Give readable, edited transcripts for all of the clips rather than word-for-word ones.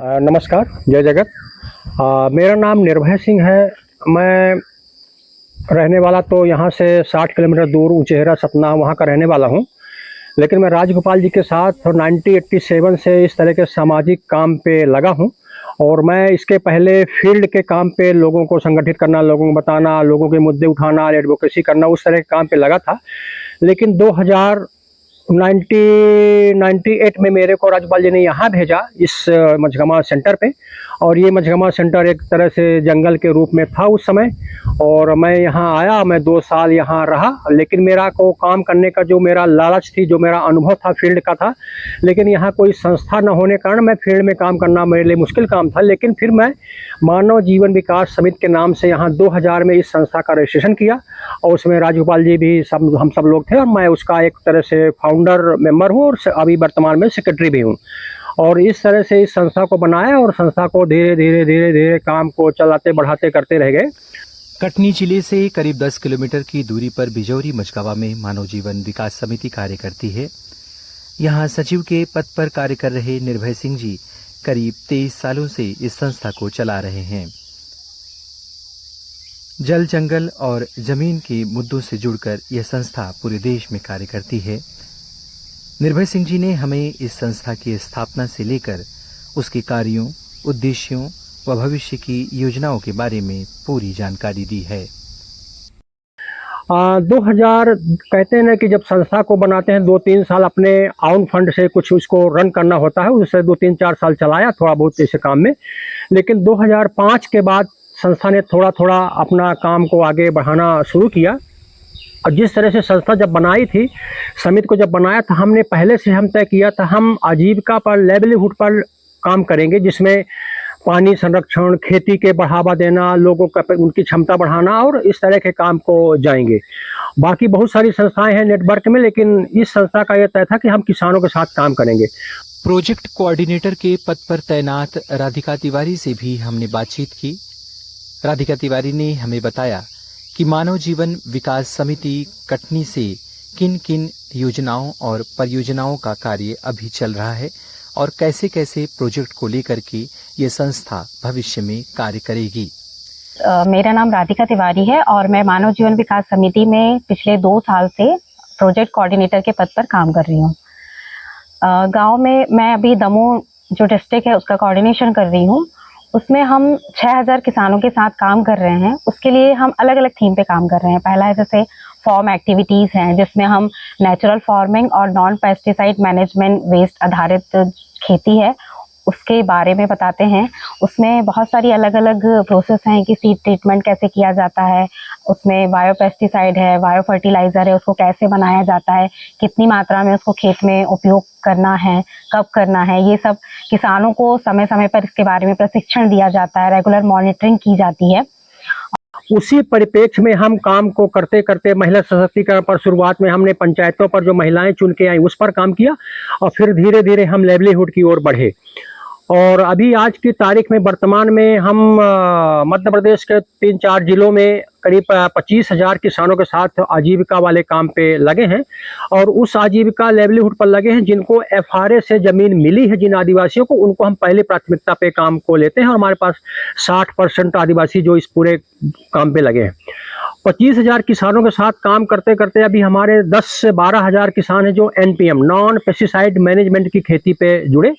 नमस्कार, जय जगत। मेरा नाम निर्भय सिंह है। मैं रहने वाला तो यहाँ से 60 किलोमीटर दूर उचेहरा सतना वहाँ का रहने वाला हूँ। लेकिन मैं राजगोपाल जी के साथ 1987 से इस तरह के सामाजिक काम पे लगा हूँ। और मैं इसके पहले फील्ड के काम पे लोगों को संगठित करना, लोगों को बताना, लोगों के मुद्दे उठाना, एडवोकेसी करना, उस तरह के काम पे लगा था। लेकिन 1998 में मेरे को राज्यपाल जी ने यहाँ भेजा, इस मझगमा सेंटर पे। और ये मझगमा सेंटर एक तरह से जंगल के रूप में था उस समय। और मैं यहाँ आया, मैं 2 साल यहाँ रहा। लेकिन मेरा को काम करने का जो मेरा लालच थी, जो मेरा अनुभव था फील्ड का था। लेकिन यहाँ कोई संस्था न होने के कारण मैं फील्ड में काम करना मेरे लिए मुश्किल काम था। लेकिन फिर मैं मानव जीवन विकास समिति के नाम से यहाँ 2000 में इस संस्था का रजिस्ट्रेशन किया। और उसमें राजगोपाल जी भी हम सब लोग थे, और मैं उसका एक तरह से फाउंडर मेंबर हूँ, और अभी वर्तमान में सेक्रेटरी भी हूँ। और इस तरह से इस संस्था को बनाया, और संस्था को धीरे धीरे धीरे धीरे काम को चलाते बढ़ाते करते रह गए। कटनी जिले से करीब 10 किलोमीटर की दूरी पर बिजौरी मझगावा में मानव जीवन विकास समिति कार्य करती है। यहाँ सचिव के पद पर कार्य कर रहे निर्भय सिंह जी करीब 23 सालों से इस संस्था को चला रहे हैं। जल, जंगल और जमीन के मुद्दों से जुड़कर यह संस्था पूरे देश में कार्य करती है। निर्भय सिंह जी ने हमें इस संस्था की स्थापना से लेकर उसके कार्यों, उद्देश्यों व भविष्य की योजनाओं के बारे में पूरी जानकारी दी है। 2000 कहते हैं ना कि जब संस्था को बनाते हैं 2-3 साल अपने आउन फंड से कुछ उसको रन करना होता है। उससे 2-3-4 साल चलाया थोड़ा बहुत ऐसे काम में। लेकिन 2005 के बाद संस्था ने थोड़ा थोड़ा अपना काम को आगे बढ़ाना शुरू किया। और जिस तरह से संस्था जब बनाई थी, समिति को जब बनाया था, हमने पहले से हम तय किया था हम आजीविका पर, लाइवलीहुड पर काम करेंगे, जिसमें पानी संरक्षण, खेती के बढ़ावा देना, लोगों का उनकी क्षमता बढ़ाना, और इस तरह के काम को जाएंगे। बाकी बहुत सारी संस्थाएं हैं नेटवर्क में, लेकिन इस संस्था का यह तय था कि हम किसानों के साथ काम करेंगे। प्रोजेक्ट कोऑर्डिनेटर के पद पर तैनात राधिका तिवारी से भी हमने बातचीत की। राधिका तिवारी ने हमें बताया कि मानव जीवन विकास समिति कटनी से किन किन योजनाओं और परियोजनाओं का कार्य अभी चल रहा है और कैसे कैसे प्रोजेक्ट को लेकर के ये संस्था भविष्य में कार्य करेगी। मेरा नाम राधिका तिवारी है और मैं मानव जीवन विकास समिति में पिछले 2 साल से प्रोजेक्ट कोऑर्डिनेटर के पद पर काम कर रही हूँ। गांव में मैं अभी दमोह जो डिस्ट्रिक्ट है उसका कोऑर्डिनेशन कर रही हूँ। उसमें हम 6000 किसानों के साथ काम कर रहे हैं। उसके लिए हम अलग अलग थीम पे काम कर रहे हैं। पहला है जैसे फॉर्म एक्टिविटीज़ हैं, जिसमें हम नेचुरल फार्मिंग और नॉन पेस्टिसाइड मैनेजमेंट वेस्ट आधारित खेती है उसके बारे में बताते हैं। उसमें बहुत सारी अलग अलग प्रोसेस हैं कि सीड ट्रीटमेंट कैसे किया जाता है, उसमें बायो पेस्टिसाइड है, बायो फर्टिलाइज़र है, उसको कैसे बनाया जाता है, कितनी मात्रा में उसको खेत में उपयोग करना है, कब करना है, ये सब किसानों को समय समय पर इसके बारे में प्रशिक्षण दिया जाता है, रेगुलर मॉनिटरिंग की जाती है। उसी परिप्रेक्ष्य में हम काम को करते करते महिला सशक्तिकरण पर शुरुआत में हमने पंचायतों पर जो महिलाएं चुन के आई उस पर काम किया, और फिर धीरे धीरे हम लाइवलीहुड की ओर बढ़े। और अभी आज की तारीख में वर्तमान में हम मध्य प्रदेश के 3-4 जिलों में करीब 25,000 किसानों के साथ आजीविका वाले काम पे लगे हैं। और उस आजीविका लाइवलीहुड पर लगे हैं जिनको FRA से ज़मीन मिली है, जिन आदिवासियों को, उनको हम पहले प्राथमिकता पे काम को लेते हैं। हमारे पास 60% आदिवासी जो इस पूरे काम पे लगे हैं। 25,000 किसानों के साथ काम करते करते अभी हमारे 10 से 12,000 किसान हैं जो NPM नॉन पेस्टिसाइड मैनेजमेंट की खेती पे जुड़े।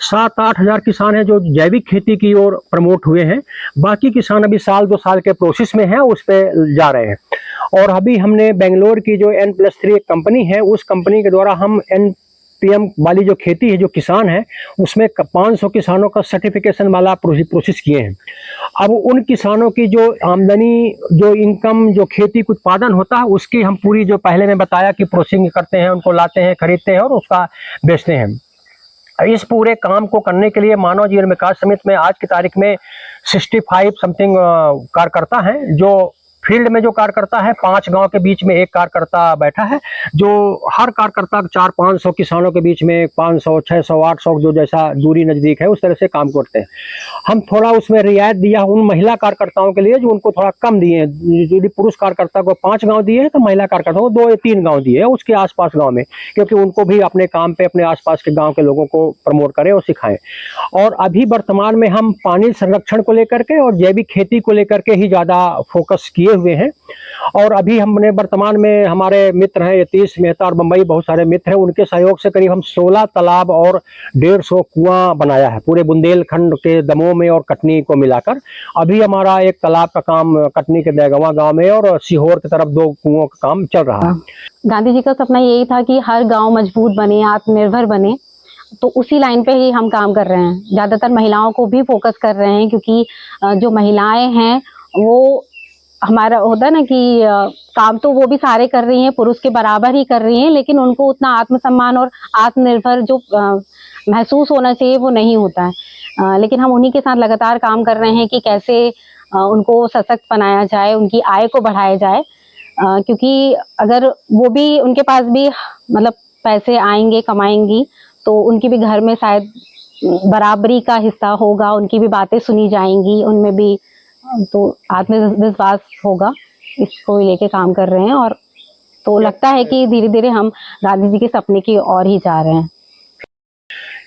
7-8 हज़ार किसान हैं जो जैविक खेती की ओर प्रमोट हुए हैं। बाकी किसान अभी 1-2 साल के प्रोसेस में हैं, उस पे जा रहे हैं। और अभी हमने बेंगलोर की जो N+3 एक कंपनी है, उस कंपनी के द्वारा हम NPM वाली जो खेती है, जो किसान है, उसमें 500 किसानों का सर्टिफिकेशन वाला प्रोसेस किए हैं। अब उन किसानों की जो आमदनी, जो इनकम, जो खेती का उत्पादन होता है, उसकी हम पूरी, जो पहले मैं बताया कि प्रोसेसिंग करते हैं, उनको लाते हैं, खरीदते हैं और उसका बेचते हैं। इस पूरे काम को करने के लिए मानव जीवन विकास समिति में आज की तारीख में 65 समथिंग कार्यकर्ता हैं जो फील्ड में जो कार्यकर्ता है 5 गांव के बीच में एक कार्यकर्ता बैठा है, जो हर कार्यकर्ता 400-500 किसानों के बीच में 500, 600, 800 जो जैसा दूरी नज़दीक है उस तरह से काम करते हैं। हम थोड़ा उसमें रियायत दिया उन महिला कार्यकर्ताओं के लिए जो उनको थोड़ा कम दिए हैं। यदि पुरुष कार्यकर्ता को 5 गाँव दिए हैं तो महिला कार्यकर्ता को 2 या 3 गाँव दिए हैं उसके आसपास गाँव में, क्योंकि उनको भी अपने काम पे अपने आसपास के गाँव के लोगों को प्रमोट करें और सिखाएं। और अभी वर्तमान में हम पानी संरक्षण को लेकर के और जैविक खेती को लेकर के ही ज़्यादा फोकस किए हुए हैं। और अभी हमने वर्तमान में हमारे मित्र हैं यतीश मेहता और बम्बई बहुत सारे मित्र हैं, उनके सहयोग से करीब हम 16 तालाब और 150 कुआं बनाया है पूरे बुंदेलखंड के दमोह में और कटनी को मिलाकर। अभी हमारा एक तालाब का काम कटनी के दैगवा गांव में और सीहोर की तरफ 2 कुओं का काम चल रहा है। गांधी जी का सपना यही था कि हर गांव मजबूत बने, आत्मनिर्भर बने, तो उसी लाइन पे ही हम काम कर रहे हैं। ज़्यादातर महिलाओं को भी फोकस कर रहे हैं, क्योंकि जो महिलाएं हैं वो हमारा होता है ना कि काम तो वो भी सारे कर रही हैं, पुरुष के बराबर ही कर रही हैं, लेकिन उनको उतना आत्मसम्मान और आत्मनिर्भर जो महसूस होना चाहिए वो नहीं होता है। लेकिन हम उन्हीं के साथ लगातार काम कर रहे हैं कि कैसे उनको सशक्त बनाया जाए, उनकी आय को बढ़ाया जाए, क्योंकि अगर वो भी उनके पास भी मतलब पैसे आएंगे, कमाएंगी, तो उनकी भी घर में शायद बराबरी का हिस्सा होगा, उनकी भी बातें सुनी जाएंगी, उनमें भी तो आत्मविश्वास होगा। इसको लेके काम कर रहे हैं और तो लगता है कि धीरे धीरे हम गांधी जी के सपने की ओर ही जा रहे हैं।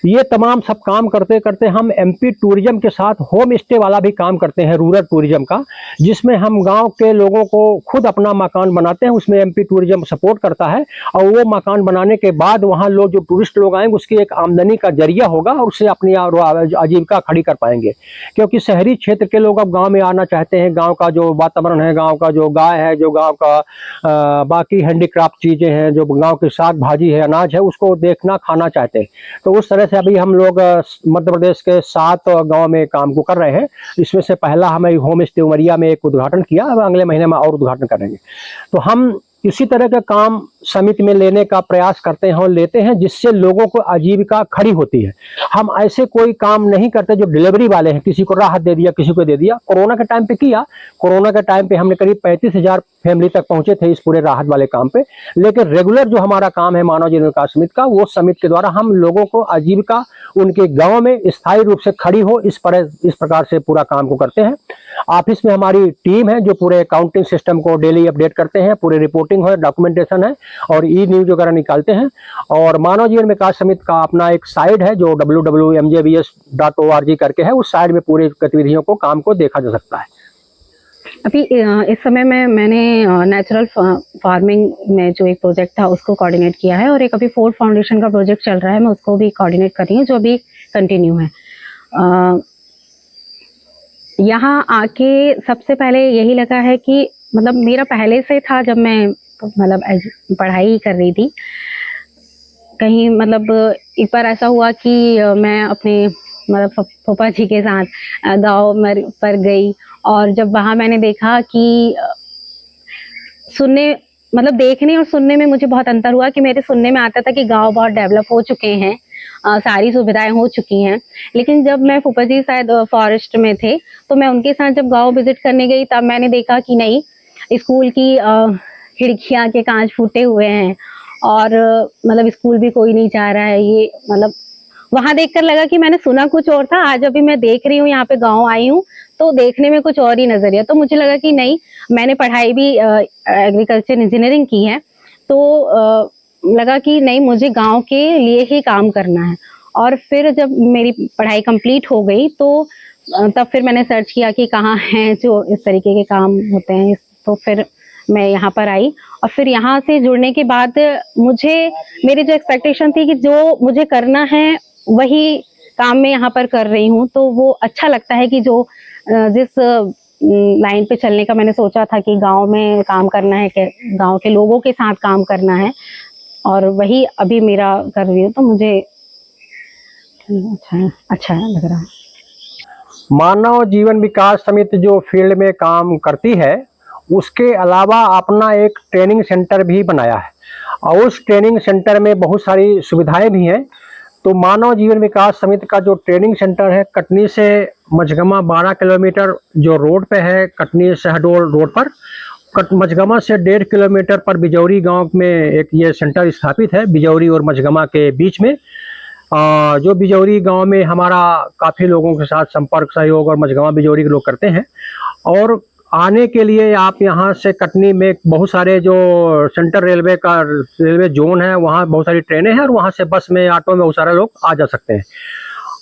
ये तमाम सब काम करते करते हम एमपी टूरिज्म के साथ होम स्टे वाला भी काम करते हैं, रूरल टूरिज्म का, जिसमें हम गांव के लोगों को खुद अपना मकान बनाते हैं। उसमें एमपी टूरिज्म सपोर्ट करता है और वो मकान बनाने के बाद वहाँ लोग जो टूरिस्ट लोग आएंगे उसकी एक आमदनी का जरिया होगा और उससे अपनी आजीविका खड़ी कर पाएंगे। क्योंकि शहरी क्षेत्र के लोग अब गाँव में आना चाहते हैं, गाँव का जो वातावरण है, गाँव का जो गाय है, जो गाँव का बाकी हैंडीक्राफ्ट चीज़ें हैं, जो गाँव की साग भाजी है, अनाज है, उसको देखना खाना चाहते हैं। तो उस तरह से अभी हम लोग मध्य प्रदेश के 7 गांव में काम को कर रहे हैं। इसमें से पहला हमें होम स्टे उमरिया में एक उद्घाटन किया, अब अगले महीने में और उद्घाटन करेंगे। तो हम इसी तरह का काम समिति में लेने का प्रयास करते हैं और लेते हैं, जिससे लोगों को आजीविका खड़ी होती है। हम ऐसे कोई काम नहीं करते जो डिलीवरी वाले हैं, किसी को राहत दे दिया, किसी को दे दिया। कोरोना के टाइम पे किया, कोरोना के टाइम पे हमने करीब 35,000 फैमिली तक पहुंचे थे इस पूरे राहत वाले काम पे। लेकिन रेगुलर जो हमारा काम है मानव जीवन विकास समिति का, वो समिति के द्वारा हम लोगों को आजीविका उनके गाँव में स्थायी रूप से खड़ी हो, इस प्रकार से पूरा काम को करते हैं। ऑफिस में हमारी टीम है जो पूरे अकाउंटिंग सिस्टम को डेली अपडेट करते हैं, पूरे रिपोर्टिंग है, डॉक्यूमेंटेशन है और ई न्यूज वगैरह निकालते हैं। और मानव जीवन विकास समिति का अपना एक साइट है जो www.mjbs.org करके है, उस साइट में पूरी गतिविधियों को काम को देखा जा सकता है। अभी इस समय में मैंने नेचुरल फार्मिंग में जो एक प्रोजेक्ट था उसको कोऑर्डिनेट किया है, और एक अभी फोर्ड फाउंडेशन का प्रोजेक्ट चल रहा है, मैं उसको भी कोऑर्डिनेट कर रही हूँ, जो अभी कंटिन्यू है। यहाँ आके सबसे पहले यही लगा है कि मतलब मेरा पहले से था, जब मैं मतलब पढ़ाई कर रही थी, कहीं मतलब एक बार ऐसा हुआ कि मैं अपने मतलब फूफा जी के साथ गाँव पर गई, और जब वहाँ मैंने देखा कि सुनने मतलब देखने और सुनने में मुझे बहुत अंतर हुआ। कि मेरे सुनने में आता था कि गांव बहुत डेवलप हो चुके हैं, सारी सुविधाएं हो चुकी हैं, लेकिन जब मैं फूफा जी शायद फॉरेस्ट में थे, तो मैं उनके साथ जब गांव विजिट करने गई, तब मैंने देखा कि नहीं, स्कूल की खिड़कियां के कांच फूटे हुए हैं, और मतलब स्कूल भी कोई नहीं जा रहा है। ये मतलब वहां देखकर लगा कि मैंने सुना कुछ और था, आज अभी मैं देख रही हूँ, यहाँ पे गाँव आई हूँ तो देखने में कुछ और ही नजरिया। तो मुझे लगा कि नहीं, मैंने पढ़ाई भी एग्रीकल्चर इंजीनियरिंग की है, तो लगा कि नहीं, मुझे गांव के लिए ही काम करना है। और फिर जब मेरी पढ़ाई कंप्लीट हो गई, तो तब फिर मैंने सर्च किया कि कहाँ हैं जो इस तरीके के काम होते हैं। तो फिर मैं यहाँ पर आई, और फिर यहाँ से जुड़ने के बाद मुझे मेरी जो एक्सपेक्टेशन थी कि जो मुझे करना है वही काम मैं यहाँ पर कर रही हूँ, तो वो अच्छा लगता है कि जो जिस लाइन पे चलने का मैंने सोचा था कि गांव में काम करना है, गांव के लोगों के साथ काम करना है, और वही अभी मेरा कर रही हूँ, तो मुझे अच्छा लग रहा है। मानव जीवन विकास समिति जो फील्ड में काम करती है, उसके अलावा अपना एक ट्रेनिंग सेंटर भी बनाया है, और उस ट्रेनिंग सेंटर में बहुत सारी सुविधाएं भी हैं। तो मानव जीवन विकास समिति का जो ट्रेनिंग सेंटर है, कटनी से मझगमा 12 किलोमीटर जो रोड पे है, कटनी शहडोल रोड पर, मझगमा से 1.5 किलोमीटर पर बिजौरी गांव में एक ये सेंटर स्थापित है, बिजौरी और मझगमा के बीच में। जो बिजौरी गांव में हमारा काफ़ी लोगों के साथ संपर्क सहयोग और मझगमा बिजौरी के लोग करते हैं। और आने के लिए आप यहाँ से कटनी में बहुत सारे जो सेंट्रल रेलवे जोन है, वहाँ बहुत सारी ट्रेनें हैं और वहाँ से बस में, ऑटो में बहुत सारे लोग आ जा सकते हैं।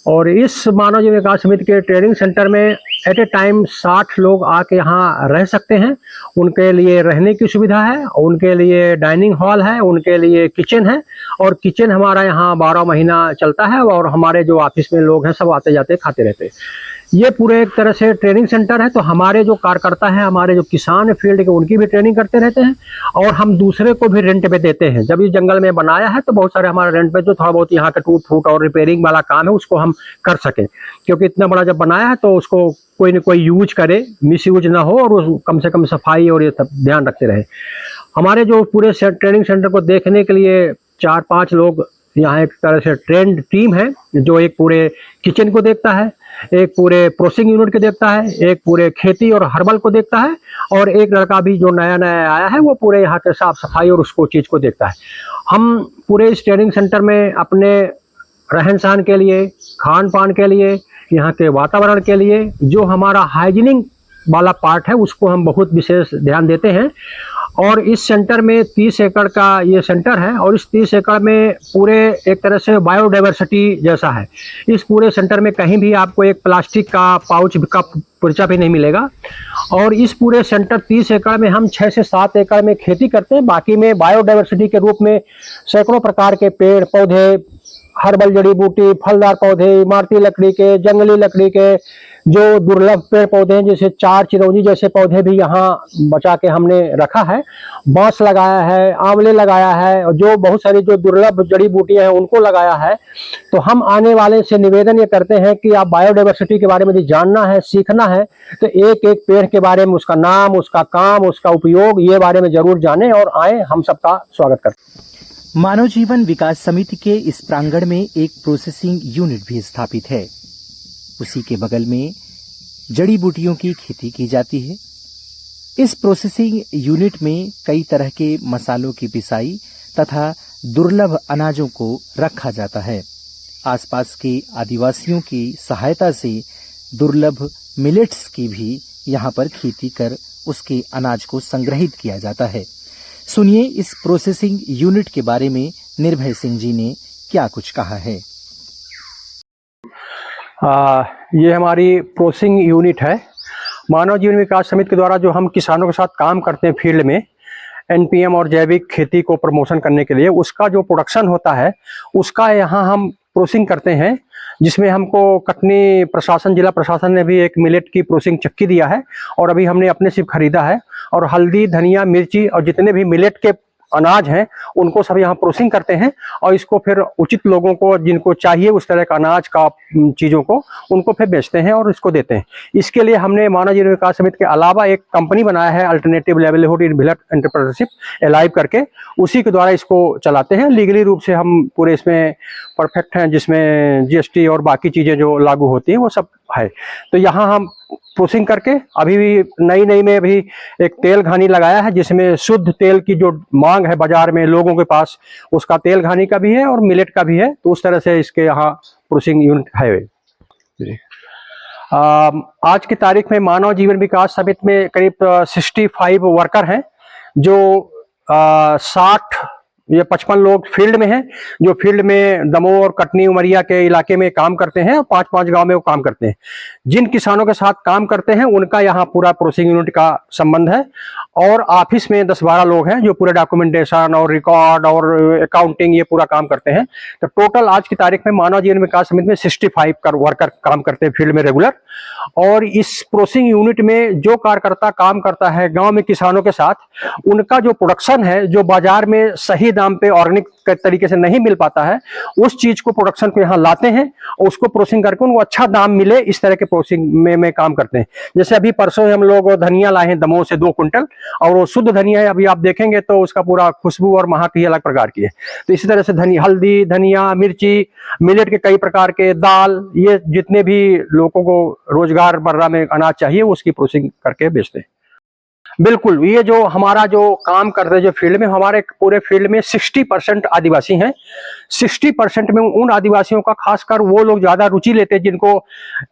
और इस मानव जीवन विकास समिति के ट्रेनिंग सेंटर में एट ए टाइम 60 लोग आके यहाँ रह सकते हैं। उनके लिए रहने की सुविधा है, उनके लिए डाइनिंग हॉल है, उनके लिए किचन है। और किचन हमारा यहाँ 12 महीना चलता है और हमारे जो ऑफिस में लोग हैं सब आते जाते खाते रहते हैं। ये पूरे एक तरह से ट्रेनिंग सेंटर है। तो हमारे जो कार्यकर्ता हैं, हमारे जो किसान हैं फील्ड के, उनकी भी ट्रेनिंग करते रहते हैं और हम दूसरे को भी रेंट पे देते हैं। जब इस जंगल में बनाया है तो बहुत सारे हमारे रेंट पे जो थोड़ा बहुत यहाँ का टूट फूट और रिपेयरिंग वाला काम है उसको हम कर सकें, क्योंकि इतना बड़ा जब बनाया है तो उसको कोई न कोई यूज करे, मिस यूज ना हो और कम से कम सफाई और ये सब ध्यान रखते रहे। हमारे जो पूरे ट्रेनिंग सेंटर को देखने के लिए 4-5 लोग यहाँ एक तरह से ट्रेंड टीम है, जो एक पूरे किचन को देखता है, एक पूरे प्रोसेसिंग यूनिट को देखता है, एक पूरे खेती और हर्बल को देखता है, और एक लड़का भी जो नया नया आया है वो पूरे यहाँ के साफ सफाई और उसको चीज़ को देखता है। हम पूरे इस ट्रेनिंग सेंटर में अपने रहन सहन के लिए, खान पान के लिए, यहाँ के वातावरण के लिए, जो हमारा हाइजीनिक वाला पार्ट है उसको हम बहुत विशेष ध्यान देते हैं। और इस सेंटर में 30 एकड़ का ये सेंटर है और इस 30 एकड़ में पूरे एक तरह से बायोडाइवर्सिटी जैसा है। इस पूरे सेंटर में कहीं भी आपको एक प्लास्टिक का पाउच का पर्चा भी नहीं मिलेगा। और इस पूरे सेंटर 30 एकड़ में हम 6 से 7 एकड़ में खेती करते हैं। बाकी में बायोडाइवर्सिटी के रूप में सैकड़ों प्रकार के पेड़ पौधे, हर्बल जड़ी बूटी, फलदार पौधे, इमारती लकड़ी के, जंगली लकड़ी के, जो दुर्लभ पेड़ पौधे हैं जैसे चार चिरौंजी जैसे पौधे भी यहाँ बचा के हमने रखा है। बांस लगाया है, आंवले लगाया है, और जो बहुत सारी जो दुर्लभ जड़ी बूटियां हैं उनको लगाया है। तो हम आने वाले से निवेदन ये करते हैं कि आप बायोडाइवर्सिटी के बारे में यदि जानना है, सीखना है, तो एक एक पेड़ के बारे में, उसका नाम, उसका काम, उसका उपयोग, ये बारे में जरूर जानें और आए। हम सबका स्वागत करते हैं। मानव जीवन विकास समिति के इस प्रांगण में एक प्रोसेसिंग यूनिट भी स्थापित है। उसी के बगल में जड़ी बूटियों की खेती की जाती है। इस प्रोसेसिंग यूनिट में कई तरह के मसालों की पिसाई तथा दुर्लभ अनाजों को रखा जाता है। आसपास के आदिवासियों की सहायता से दुर्लभ मिलेट्स की भी यहाँ पर खेती कर उसके अनाज को संग्रहित किया जाता है। सुनिए इस प्रोसेसिंग यूनिट के बारे में निर्भय सिंह जी ने क्या कुछ कहा है। ये हमारी प्रोसेसिंग यूनिट है। मानव जीवन विकास समिति के द्वारा जो हम किसानों के साथ काम करते हैं फील्ड में, एनपीएम और जैविक खेती को प्रमोशन करने के लिए, उसका जो प्रोडक्शन होता है उसका यहाँ हम प्रोसेसिंग करते हैं। जिसमें हमको कटनी प्रशासन, जिला प्रशासन ने भी एक मिलेट की प्रोसेसिंग चक्की दिया है और अभी हमने अपने सिर्फ खरीदा है। और हल्दी, धनिया, मिर्ची और जितने भी मिलेट के अनाज हैं उनको सब यहाँ प्रोसेसिंग करते हैं और इसको फिर उचित लोगों को जिनको चाहिए उस तरह का अनाज का चीज़ों को, उनको फिर बेचते हैं और इसको देते हैं। इसके लिए हमने मानव जीवन विकास समिति के अलावा एक कंपनी बनाया है, alternative livelihood in village entrepreneurship alive करके, उसी के द्वारा इसको चलाते हैं। लीगली रूप से हम पूरे इसमें परफेक्ट हैं, जिसमें जीएसटी और बाकी चीज़ें जो लागू होती हैं वो सब है। तो यहाँ हम प्रोसेसिंग करके अभी भी नई में भी एक तेल घानी लगाया है, जिसमें शुद्ध तेल की जो मांग है बाजार में लोगों के पास, उसका तेल घानी का भी है और मिलेट का भी है। तो उस तरह से इसके यहाँ प्रोसेसिंग यूनिट है। आज की तारीख में मानव जीवन विकास समिति में करीब 65 वर्कर हैं, जो 55 लोग फील्ड में हैं, जो फील्ड में दमोह और कटनी उमरिया के इलाके में काम करते हैं और 5-5 गांव में वो काम करते हैं। जिन किसानों के साथ काम करते हैं उनका यहाँ पूरा प्रोसेसिंग यूनिट का संबंध है। और ऑफिस में 10-12 लोग हैं जो पूरे डॉक्यूमेंटेशन और रिकॉर्ड और अकाउंटिंग ये पूरा काम करते हैं। तो टोटल आज की तारीख में मानव जीवन विकास समिति में 65 वर्कर काम करते हैं फील्ड में रेगुलर। और इस प्रोसेसिंग यूनिट में जो कार्यकर्ता काम करता है गांव में किसानों के साथ, उनका जो प्रोडक्शन है, जो बाजार में सही दाम पे ऑर्गेनिक तरीके से नहीं मिल पाता है, उस चीज को प्रोडक्शन को यहाँ लाते हैं और उसको प्रोसेसिंग करके उनको अच्छा दाम मिले, इस तरह के प्रोसेसिंग में काम करते हैं। जैसे अभी परसों हम लोग धनिया लाए हैं दमोह से 2 क्विंटल, और वो शुद्ध धनिया है। अभी आप देखेंगे तो उसका पूरा खुशबू और महक ही अलग प्रकार की है। तो इसी तरह से हल्दी, धनिया, मिर्ची, मिलेट के कई प्रकार के, दाल, ये जितने भी लोगों को रोजगार बर्रा में अनाज चाहिए उसकी प्रोसेसिंग करके बेचते हैं। बिल्कुल, ये जो हमारा जो काम करते हैं जो फील्ड में, हमारे पूरे फील्ड में 60% आदिवासी हैं। 60% में उन आदिवासियों का खासकर वो लोग ज़्यादा रुचि लेते हैं जिनको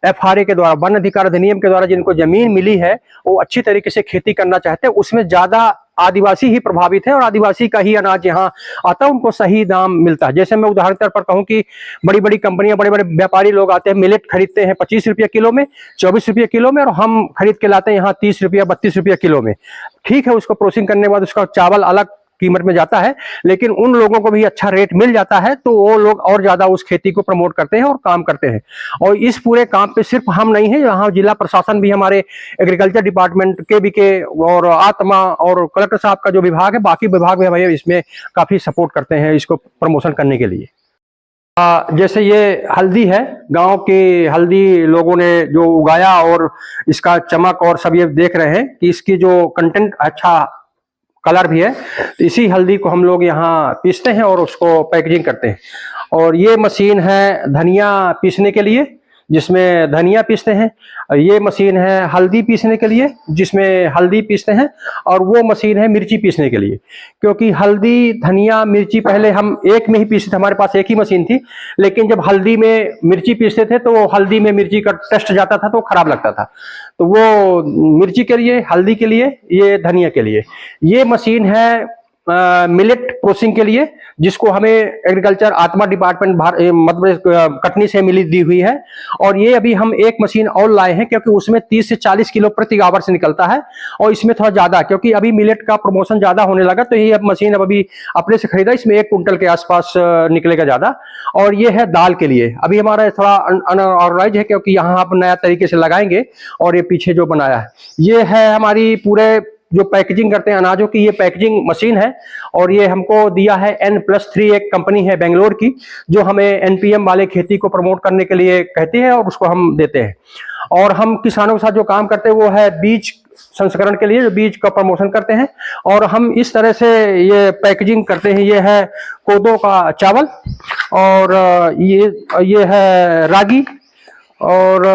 एफआरए के द्वारा, वन अधिकार अधिनियम के द्वारा जिनको ज़मीन मिली है, वो अच्छी तरीके से खेती करना चाहते हैं। उसमें ज़्यादा आदिवासी ही प्रभावित है और आदिवासी का ही अनाज यहाँ आता है, उनको सही दाम मिलता है। जैसे मैं उदाहरण के तौर पर कहूँ कि बड़ी-बड़ी कंपनियाँ, बड़े-बड़े व्यापारी लोग आते हैं, मिलेट खरीदते हैं 25 रुपये किलो में, 24 रुपये किलो में, और हम खरीद के लाते हैं यहाँ 30 रुपया, 32 रुपये किलो में। ठीक है, उसको प्रोसेसिंग करने के बाद उसका चावल अलग कीमत में जाता है, लेकिन उन लोगों को भी अच्छा रेट मिल जाता है, तो वो लोग और ज्यादा उस खेती को प्रमोट करते हैं और काम करते हैं। और इस पूरे काम पे सिर्फ हम नहीं है, यहाँ जिला प्रशासन भी, हमारे एग्रीकल्चर डिपार्टमेंट के और आत्मा और कलेक्टर साहब का जो विभाग है, बाकी विभाग भी हमें इसमें काफी सपोर्ट करते हैं इसको प्रमोशन करने के लिए। जैसे ये हल्दी है, गांव की हल्दी लोगों ने जो उगाया और इसका चमक और सब ये देख रहे हैं कि इसकी जो कंटेंट अच्छा कलर भी है, तो इसी हल्दी को हम लोग यहाँ पीसते हैं और उसको पैकेजिंग करते हैं। और ये मशीन है धनिया पीसने के लिए, जिसमें धनिया पीसते हैं। ये मशीन है हल्दी पीसने के लिए, जिसमें हल्दी पीसते हैं। और वो मशीन है मिर्ची पीसने के लिए, क्योंकि हल्दी, धनिया, मिर्ची पहले हम एक में ही पीसते थे, हमारे पास एक ही मशीन थी। लेकिन जब हल्दी में मिर्ची पीसते थे तो हल्दी में मिर्ची का टेस्ट जाता था तो खराब लगता था। तो वो मिर्ची के लिए, हल्दी के लिए, ये धनिया के लिए। ये मशीन है मिलेट प्रोसेसिंग के लिए, जिसको हमें एग्रीकल्चर आत्मा डिपार्टमेंट मध्य कटनी से मिली दी हुई है। और ये अभी हम एक मशीन और लाए हैं, क्योंकि उसमें 30 से 40 किलो प्रति आवर से निकलता है, और इसमें थोड़ा ज्यादा, क्योंकि अभी मिलेट का प्रमोशन ज्यादा होने लगा, तो ये अब मशीन अभी अपने से खरीदा, इसमें 1 कुंटल के आसपास निकलेगा ज्यादा। और ये है दाल के लिए, अभी हमारा थोड़ा अनऑर्गेनाइज है, क्योंकि यहाँ आप नया तरीके से लगाएंगे। और ये पीछे जो बनाया है, ये है हमारी पूरे जो पैकेजिंग करते हैं अनाजों की, ये पैकेजिंग मशीन है। और ये हमको दिया है N+3, एक कंपनी है बेंगलोर की, जो हमें एनपीएम वाले खेती को प्रमोट करने के लिए कहती है और उसको हम देते हैं। और हम किसानों के साथ जो काम करते हैं वो है बीज संस्करण के लिए, जो बीज का प्रमोशन करते हैं। और हम इस तरह से ये पैकेजिंग करते हैं। ये है कोदो का चावल, और ये है रागी, और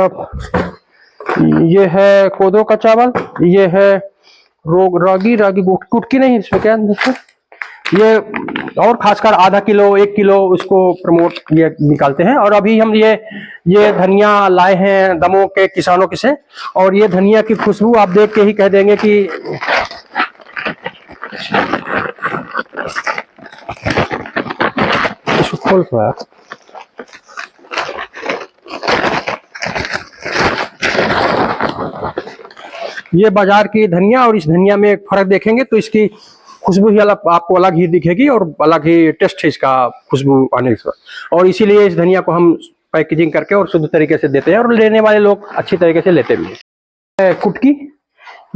ये है कोदो का चावल, ये है रागी कुटकी नहीं, इसमें क्या ये, और खासकर आधा किलो 1 किलो उसको प्रमोट ये निकालते हैं। और अभी हम ये धनिया लाए हैं दमोह के किसानों के से, और ये धनिया की खुशबू आप देख के ही कह देंगे कि इसको खोल पाया। ये बाजार की धनिया, और इस धनिया में फर्क देखेंगे तो इसकी खुशबू ही अलग, आपको अलग ही दिखेगी, और अलग ही टेस्ट है इसका खुशबू आने का। और इसीलिए इस धनिया को हम पैकेजिंग करके और शुद्ध तरीके से देते हैं, और लेने वाले लोग अच्छी तरीके से लेते भी हैं। कुटकी,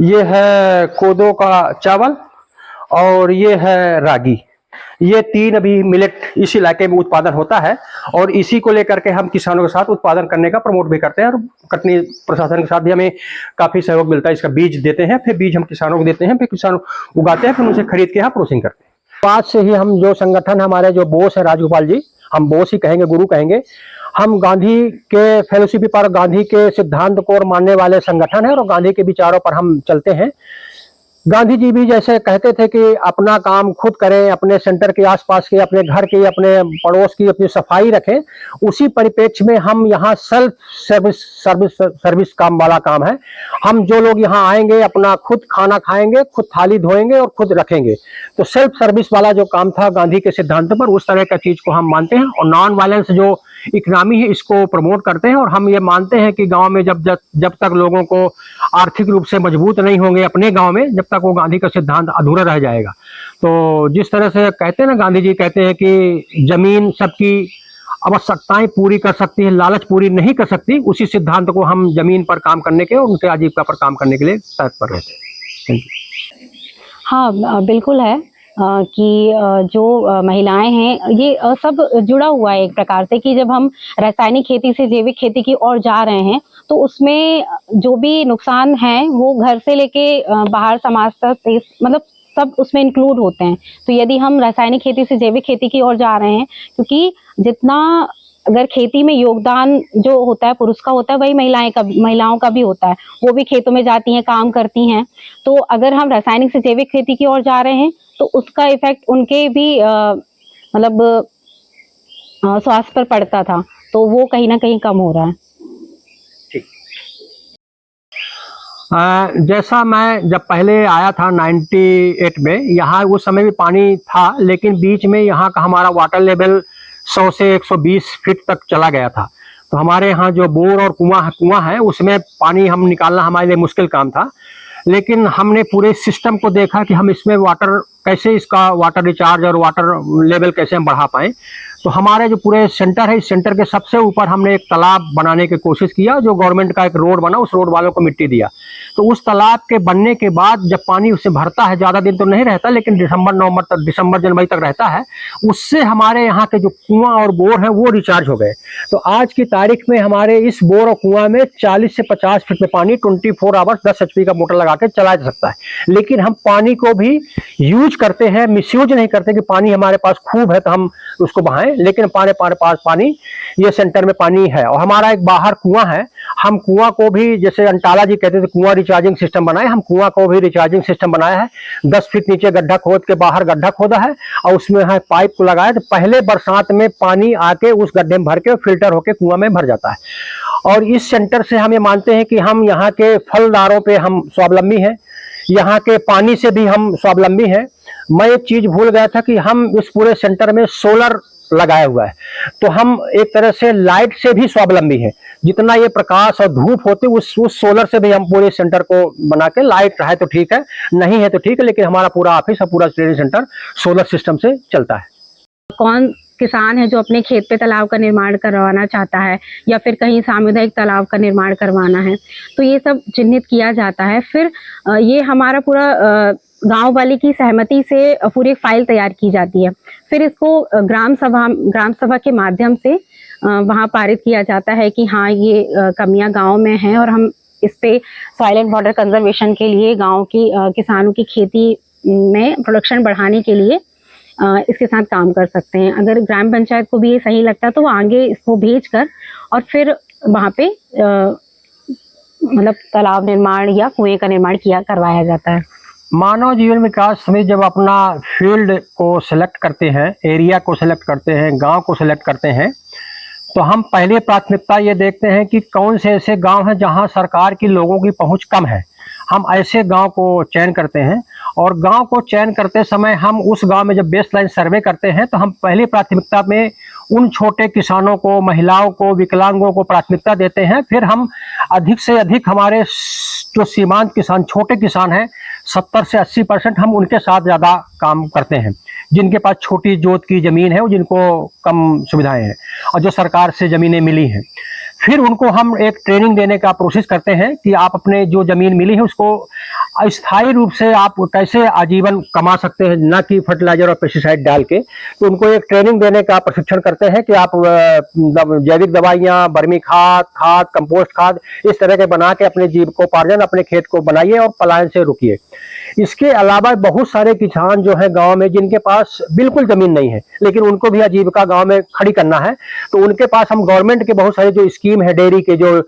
ये है कोदो का चावल, और ये है रागी। ये 3 अभी मिलेट इस इलाके में उत्पादन होता है, और इसी को लेकर के हम किसानों के साथ उत्पादन करने का प्रमोट भी करते हैं। और कटनी प्रशासन के साथ भी हमें काफी सहयोग मिलता है। इसका बीज देते हैं, फिर बीज हम किसानों को देते हैं, फिर किसान उगाते हैं, फिर उनसे खरीद के यहाँ प्रोसेसिंग करते हैं। आज से ही हम जो संगठन, हमारे जो बॉस है राजगोपाल जी, हम बॉस ही कहेंगे, गुरु कहेंगे, हम गांधी के फेलोशिप पर, गांधी के सिद्धांत को मानने वाले संगठन है, और गांधी के विचारों पर हम चलते हैं। गांधी जी भी जैसे कहते थे कि अपना काम खुद करें, अपने सेंटर के आसपास के, अपने घर के, अपने पड़ोस की अपनी सफाई रखें, उसी परिप्रेक्ष्य में हम यहाँ सेल्फ सर्विस काम वाला काम है। हम जो लोग यहाँ आएंगे अपना खुद खाना खाएंगे, खुद थाली धोएंगे और खुद रखेंगे। तो सेल्फ सर्विस वाला जो काम था गांधी के सिद्धांत पर, उस तरह का चीज को हम मानते हैं। और नॉन वायलेंस जो इकोनॉमी है, इसको प्रमोट करते हैं। और हम ये मानते हैं कि गांव में जब तक लोगों को आर्थिक रूप से मजबूत नहीं होंगे अपने गांव में, जब तक वो गांधी का सिद्धांत अधूरा रह जाएगा। तो जिस तरह से कहते हैं ना, गांधी जी कहते हैं कि जमीन सबकी आवश्यकताएं पूरी कर सकती है, लालच पूरी नहीं कर सकती, उसी सिद्धांत को हम जमीन पर काम करने के और उनके आजीविका पर काम करने के लिए तत्पर रहते हैं। हाँ, बिल्कुल है कि जो महिलाएं हैं, ये सब जुड़ा हुआ है एक प्रकार से, कि जब हम रासायनिक खेती से जैविक खेती की ओर जा रहे हैं, तो उसमें जो भी नुकसान है वो घर से लेके बाहर समाज तक, मतलब सब उसमें इंक्लूड होते हैं। तो यदि हम रासायनिक खेती से जैविक खेती की ओर जा रहे हैं, क्योंकि जितना अगर खेती में योगदान जो होता है पुरुष का होता है, वही महिलाओं का भी होता है। वो भी खेतों में जाती हैं, काम करती हैं। तो अगर हम रासायनिक से जैविक खेती की ओर जा रहे हैं तो उसका इफेक्ट उनके भी मतलब स्वास्थ्य पर पड़ता था, तो वो कहीं ना कहीं कम हो रहा है। जैसा मैं जब पहले आया था 98 में, यहाँ उस समय भी पानी था, लेकिन बीच में यहाँ का हमारा वाटर लेवल 100 से 120 फीट तक चला गया था। तो हमारे यहाँ जो बोर और कुआं है उसमें पानी हम निकालना हमारे लिए मुश्किल काम था। लेकिन हमने पूरे सिस्टम को देखा कि हम इसमें कैसे इसका वाटर रिचार्ज और वाटर लेवल कैसे हम बढ़ा पाएँ। तो हमारे जो पूरे सेंटर है, इस सेंटर के सबसे ऊपर हमने एक तालाब बनाने की कोशिश किया। जो गवर्नमेंट का एक रोड बना, उस रोड वालों को मिट्टी दिया। तो उस तालाब के बनने के बाद जब पानी उससे भरता है, ज़्यादा दिन तो नहीं रहता, लेकिन दिसंबर जनवरी तक रहता है, उससे हमारे यहाँ के जो कुआं और बोर हैं वो रिचार्ज हो गए। तो आज की तारीख में हमारे इस बोर और कुआं में 40 से 50 फीट में पानी 24 आवर्स 10 HP का मोटर लगा के चलाया जा सकता है। लेकिन हम पानी को भी यूज करते हैं, मिसयूज नहीं करते कि पानी हमारे पास खूब है तो हम उसको बहाएं। लेकिन हमारे पास पानी, ये सेंटर में पानी है। और हमारा एक बाहर कुआं है, हम कुआं को भी, जैसे अंटाला जी कहते थे कुआं रिचार्जिंग सिस्टम बनाए, हम कुआं को भी रिचार्जिंग सिस्टम बनाया है। 10 फीट नीचे गड्ढा खोद के बाहर गड्ढा खोदा है और उसमें है पाइप को लगाया। तो पहले बरसात में पानी आके उस गड्ढे में भर के फिल्टर होके कुआं में भर जाता है। और इस सेंटर से हम ये मानते हैं कि हम यहाँ के फलदारों पे हम स्वावलंबी हैं, यहाँ के पानी से भी हम स्वावलंबी हैं। मैं एक चीज भूल गया था कि हम इस पूरे सेंटर में सोलर लगाया हुआ है, तो हम एक तरह से लाइट से भी स्वावलंबी हैं। जितना ये प्रकाश और धूप होते उस सोलर से भी हम पूरे सेंटर को बना के, लाइट है तो ठीक है, नहीं है तो ठीक है, लेकिन हमारा पूरा ऑफिस और पूरा ट्रेनिंग सेंटर सोलर सिस्टम से चलता है। कौन किसान है जो अपने खेत पे तालाब का निर्माण करवाना चाहता है या फिर कहीं सामुदायिक तालाब का निर्माण करवाना है, तो ये सब चिन्हित किया जाता है। फिर ये हमारा पूरा गांव वाले की सहमति से पूरी फाइल तैयार की जाती है। फिर इसको ग्राम सभा के माध्यम से वहाँ पारित किया जाता है कि हाँ ये कमियां गांव में हैं और हम इस पे सॉइल एंड वाटर कंजर्वेशन के लिए, गांव की किसानों की खेती में प्रोडक्शन बढ़ाने के लिए इसके साथ काम कर सकते हैं। अगर ग्राम पंचायत को भी ये सही लगता है तो वो आगे इसको भेज कर और फिर वहाँ पे मतलब तालाब निर्माण या कुएं का निर्माण करवाया जाता है। मानव जीवन विकास समिति जब अपना फील्ड को सिलेक्ट करते हैं, एरिया को सिलेक्ट करते हैं, गांव को सिलेक्ट करते हैं, तो हम पहले प्राथमिकता ये देखते हैं कि कौन से ऐसे गांव हैं जहां सरकार की लोगों की पहुंच कम है। हम ऐसे गांव को चयन करते हैं और गांव को चयन करते समय हम उस गांव में जब बेसलाइन सर्वे करते हैं तो हम पहली प्राथमिकता में उन छोटे किसानों को, महिलाओं को, विकलांगों को प्राथमिकता देते हैं। फिर हम अधिक से अधिक हमारे जो सीमांत किसान, छोटे किसान हैं, 70 से 80% हम उनके साथ ज़्यादा काम करते हैं। जिनके पास छोटी जोत की ज़मीन है, जिनको कम सुविधाएं हैं और जो सरकार से ज़मीनें मिली हैं, फिर उनको हम एक ट्रेनिंग देने का प्रोसेस करते हैं कि आप अपने जो ज़मीन मिली है उसको स्थायी रूप से आप कैसे आजीवन कमा सकते हैं, ना कि फर्टिलाइजर और पेस्टिसाइड डाल के। तो उनको एक ट्रेनिंग देने का प्रशिक्षण करते हैं कि आप जैविक दवाइयाँ, बर्मी खाद, कंपोस्ट खाद इस तरह के बना के अपने जीविकोपार्जन, अपने खेत को बनाइए और पलायन से रुकिए। इसके अलावा बहुत सारे किसान जो हैं गांव में, जिनके पास बिल्कुल ज़मीन नहीं है लेकिन उनको भी आजीविका गांव में खड़ी करना है, तो उनके पास हम गवर्नमेंट के बहुत सारे जो स्कीम है, डेयरी के जो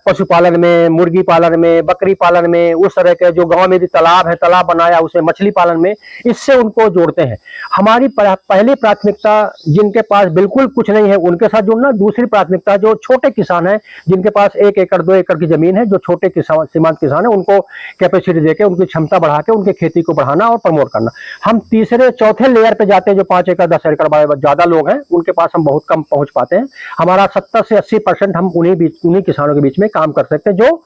पशुपालन में, मुर्गी पालन में, बकरी पालन में, उस तरह के जो गांव में भी तालाब है, तालाब बनाया उसमें मछली पालन में, इससे उनको जोड़ते हैं। हमारी पहली प्राथमिकता जिनके पास बिल्कुल कुछ नहीं है उनके साथ जुड़ना। दूसरी प्राथमिकता जो छोटे किसान हैं, जिनके पास 1 एकड़ 2 एकड़ की जमीन है, जो छोटे किसान, सीमांत किसान है, उनको कैपेसिटी देके उनकी क्षमता बढ़ा के उनके खेती को बढ़ाना और प्रमोट करना। हम तीसरे चौथे लेयर पे जाते हैं, जो 5 एकड़ 10 एकड़ ज्यादा लोग हैं, उनके पास हम बहुत कम पहुंच पाते हैं। हमारा 70 से 80% हम उन्हीं किसानों के बीच में काम कर सकते हैं, जो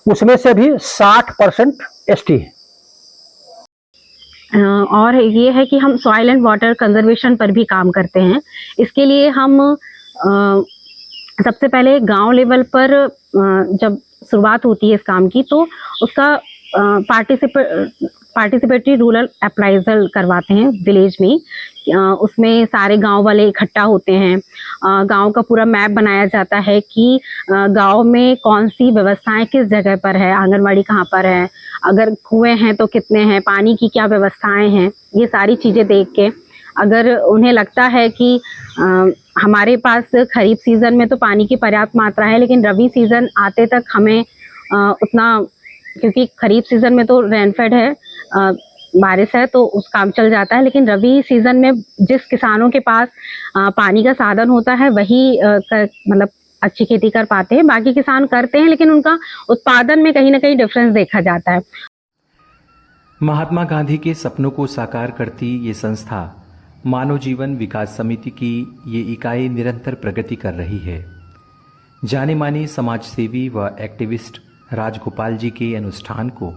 उसमें से भी 60% ST है। और ये है कि हम सॉइल एंड वाटर कंजर्वेशन पर भी काम करते हैं। इसके लिए हम सबसे पहले गांव लेवल पर जब शुरुआत होती है इस काम की, तो उसका पार्टिसिपेटरी रूरल अप्राइजल करवाते हैं विलेज में। उसमें सारे गांव वाले इकट्ठा होते हैं, गांव का पूरा मैप बनाया जाता है कि गांव में कौन सी व्यवस्थाएं किस जगह पर है, आंगनवाड़ी कहाँ पर है, अगर कुएं हैं तो कितने हैं, पानी की क्या व्यवस्थाएं हैं, ये सारी चीज़ें देख के अगर उन्हें लगता है कि हमारे पास खरीफ सीज़न में तो पानी की पर्याप्त मात्रा है, लेकिन रबी सीज़न आते तक हमें उतना, क्योंकि खरीफ सीज़न में तो रेनफेड है, बारिश है, तो उस काम चल जाता है, लेकिन रबी सीज़न में जिस किसानों के पास पानी का साधन होता है वही मतलब अच्छी खेती कर पाते हैं। बाकी किसान करते हैं, लेकिन उनका उत्पादन में कहीं ना कहीं डिफरेंस देखा जाता है। महात्मा गांधी के सपनों को साकार करती ये संस्था मानव जीवन विकास समिति की ये इकाई निरंतर प्रगति कर रही है। जाने माने समाजसेवी व एक्टिविस्ट राजगोपाल जी के अनुष्ठान को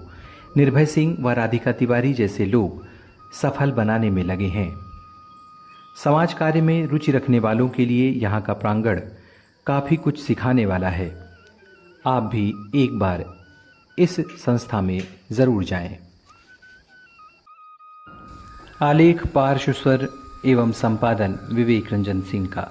निर्भय सिंह व राधिका तिवारी जैसे लोग सफल बनाने में लगे हैं। समाज कार्य में रुचि रखने वालों के लिए यहाँ का प्रांगण काफ़ी कुछ सिखाने वाला है। आप भी एक बार इस संस्था में ज़रूर जाएं। आलेख पार्श्व स्वर एवं संपादन विवेक रंजन सिंह का।